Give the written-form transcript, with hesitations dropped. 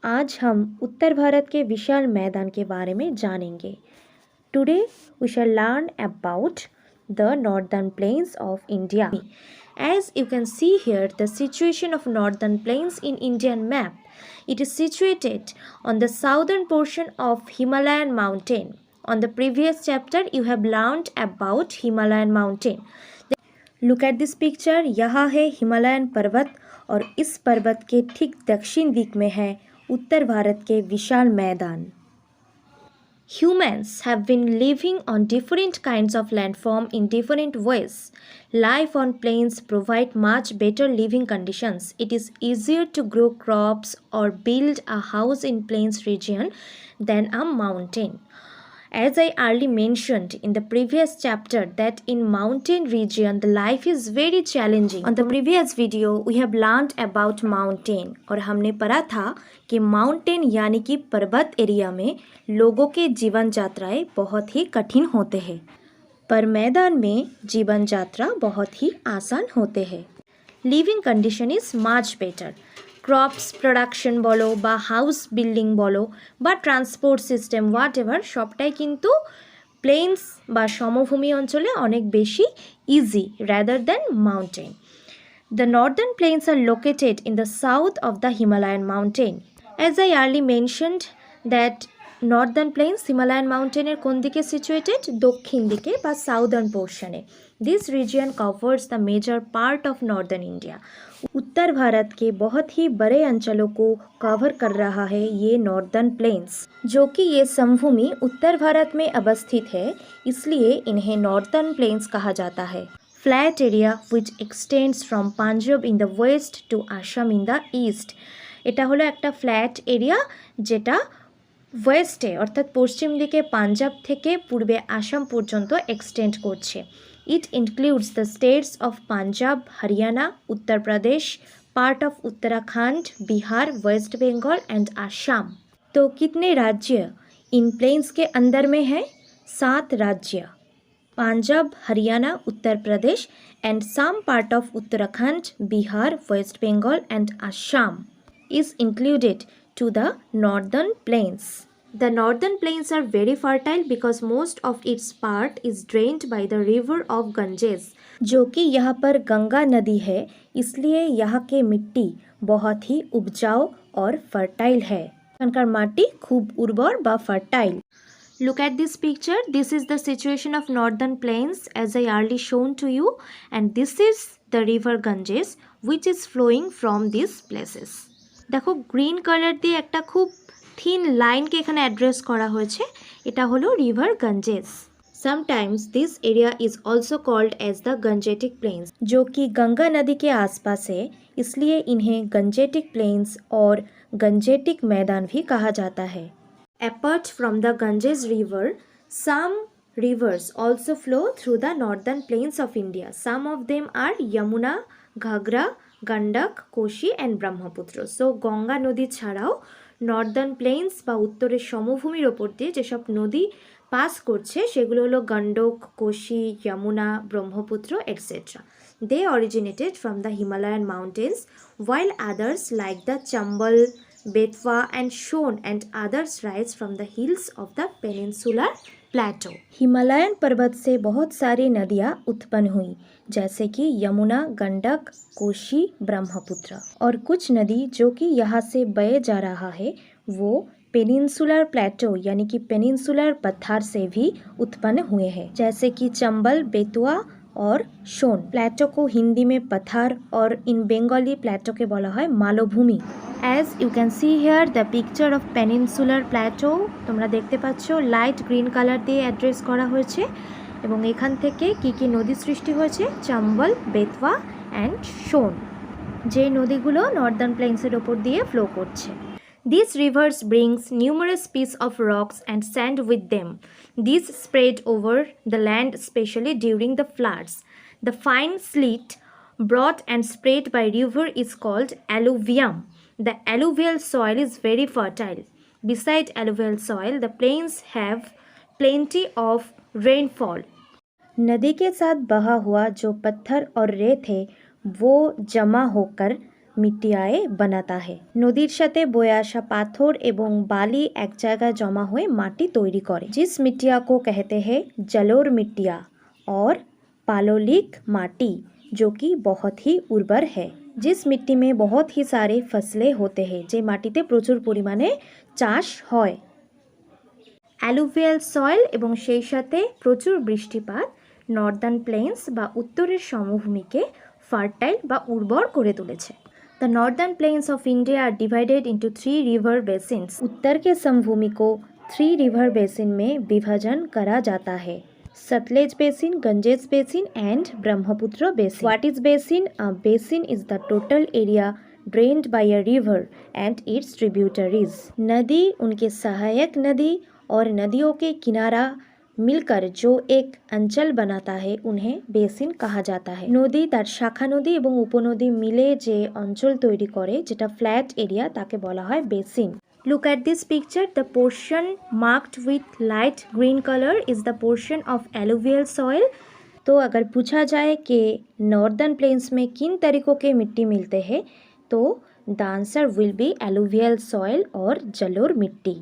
आज हम उत्तर भारत के विशाल मैदान के बारे में जानेंगे। Today we shall learn about the northern plains of India. As you can see here, the situation of northern plains in Indian map. It is situated on the southern portion of Himalayan mountain. On the previous chapter, you have learned about Himalayan mountain. Look at this picture. यहाँ है Himalayan पर्वत और इस पर्वत के ठीक दक्षिण दिक में है उत्तर भारत के विशाल मैदान। Humans have been living on different kinds of landform in different ways. Life on plains provide much better living conditions. It is easier to grow crops or build a house in plains region than a mountain. As I earlier mentioned in the previous chapter that in mountain region the life is very challenging. On the previous video we have learned about mountain और हमने पढ़ा था कि mountain यानी कि पर्वत area में लोगों के जीवन यात्राएं बहुत ही कठिन होते हैं, पर मैदान में जीवन यात्रा बहुत ही आसान होते हैं। Living condition is much better. Crops production বলো বা হাউস বিল্ডিং বলো বা ট্রান্সপোর্ট সিস্টেম হোয়াট এভার সবটাই কিন্তু প্লেন্স বা সমভূমি অঞ্চলে অনেক বেশি easy rather than mountain. The northern plains are located in the south of the Himalayan mountain. As I early mentioned that northern plains Himalayan মাউন্টেনের কোন দিকে সিচুয়েটেড? দক্ষিণ দিকে বা সাউদার্ন পোর্শনে। This region covers the major part of northern India. उत्तर भारत के बहुत ही बड़े अंचलों को कवर कर रहा है ये नॉर्दर्न प्लेन्स, जो कि ये समभूमि उत्तर भारत में अवस्थित है, इसलिए इन्हें नॉर्दर्न प्लेन्स कहा जाता है। Flat area which extends from Punjab in the west to Assam in the east. এটা হলো একটা ফ্ল্যাট এরিয়া যেটা ওয়েস্টে অর্থাৎ পশ্চিম দিকে পাঞ্জাব থেকে পূর্বে আসাম পর্যন্ত এক্সটেন্ড করছে। It includes the states of Punjab, Haryana, Uttar Pradesh, part of Uttarakhand, Bihar, West Bengal and Assam। तो कितने राज्य इन प्लेन्स के अंदर में है? 7 राज्य, Punjab, Haryana, Uttar Pradesh and some part of Uttarakhand, Bihar, West Bengal and Assam is included to the northern plains. The northern plains are very fertile because most of its part is drained by the river of Ganges, जो कि यहाँ पर गंगा नदी है, इसलिए यहाँ के मिट्टी बहुत ही उपजाऊ और फर्टाइल है। एखानकार माटी खूब उर्वर बा fertile. Look at this picture. This is the situation of northern plains as I earlier shown to you, and this is the river Ganges which is flowing from these places. দেখো green colour দিয়ে একটা খুব thin লাইনকে এখানে address করা হয়েছে, এটা হলো river Ganges. Sometimes this area is also called as the Gangetic plains, जो कि गंगा नदी के आसपास है, इसलिए इन्हें गंजेटिक प्लेन्स और गंजेटिक मैदान भी कहा जाता है। Apart from the Ganges river, some rivers also flow through the northern plains of India. Some of them are Yamuna, Ghagra, Gandak, Koshi and Brahmaputra. So Ganga নদী ছাড়াও নর্দার্ন প্লেন্স বা উত্তরের সমভূমির ওপর দিয়ে যেসব নদী পাস করছে সেগুলো হলো Gandak, Kosi, Yamuna, Brahmaputra etcetera. They originated from the Himalayan mountains while others like the Chambal, Betwa and Shon and others rise from the hills of the peninsular plateau। Himalayan पर्वत से बहुत सारी नदियाँ उत्पन्न हुई, जैसे कि यमुना, गंडक, कोशी, ब्रह्मपुत्र, और कुछ नदी जो कि यहाँ से बहे जा रहा है वो पेनिनसुलर प्लेटो यानी कि पेनिनसुलर पठार से भी उत्पन्न हुए हैं, जैसे कि चंबल, बेतुआ और शोन। प्लेटो को हिंदी में पठार और इन बेंगली प्लेटो के बोला है मालभूमि। As you can see here the picture of peninsular plateau, তোমরা দেখতে পাচ্ছ লাইট গ্রিন কালার দিয়ে অ্যাড্রেস করা হয়েছে এবং এখান থেকে কি কি নদী সৃষ্টি হয়েছে? চম্বল, বেতওয়া অ্যান্ড শোন, যে নদীগুলো নর্দার্ন প্লেন্সের ওপর দিয়ে ফ্লো করছে। These rivers brings numerous pieces of rocks and sand with them. These spread over the land especially during the floods. The fine sleet brought and spread by river is called alluvium. The alluvial soil is very fertile. Beside alluvial soil, the plains have plenty of rainfall. नदी के साथ बहा हुआ जो पत्थर और रेत है वो जमा होकर মিটিয়ায় বানাতা হে। নদীর সাথে বয়ে আসা পাথর এবং বালি এক জায়গায় জমা হয়ে মাটি তৈরি করে। जिस मिट्टिया को कहते हैं जलोर मिट्टिया और पालोलिक माटी जो कि बहुत ही उर्वर है। जिस मिट्टी में बहुत ही सारे फसलें होते हैं, যে মাটিতে প্রচুর পরিমাণে চাষ হয়। অ্যালুভিয়াল সয়েল এবং সেই সাথে প্রচুর বৃষ্টিপাত নর্দার্ন প্লেন্স বা উত্তরের সমভূমিকে ফার্টাইল বা উর্বর করে তুলেছে। The northern plains of India are divided into 3 river basins. उत्तर के समभूमि को 3 river basin में विभाजन करा जाता है। Satluj basin, Ganges basin and Brahmaputra basin. What is basin? A basin is the total area drained by a river and its tributaries. नदी उनके सहायक नदी और नदियों के किनारा মিলকার जो एक অঞ্চল বানাতা है उन्हें বেসিন कहा जाता है। নদী তার শাখা নদী এবং উপনদী মিলে যে অঞ্চল তৈরি করে যেটা ফ্ল্যাট এরিয়া তাকে বলা হয় basin. Look at this picture. The portion marked with light green color is the portion of alluvial soil. तो अगर पूछा जाए कि नॉर्दर्न प्लेन्स में किन तरीकों के मिट्टी मिलते हैं तो the answer will be alluvial soil और जलोर मिट्टी।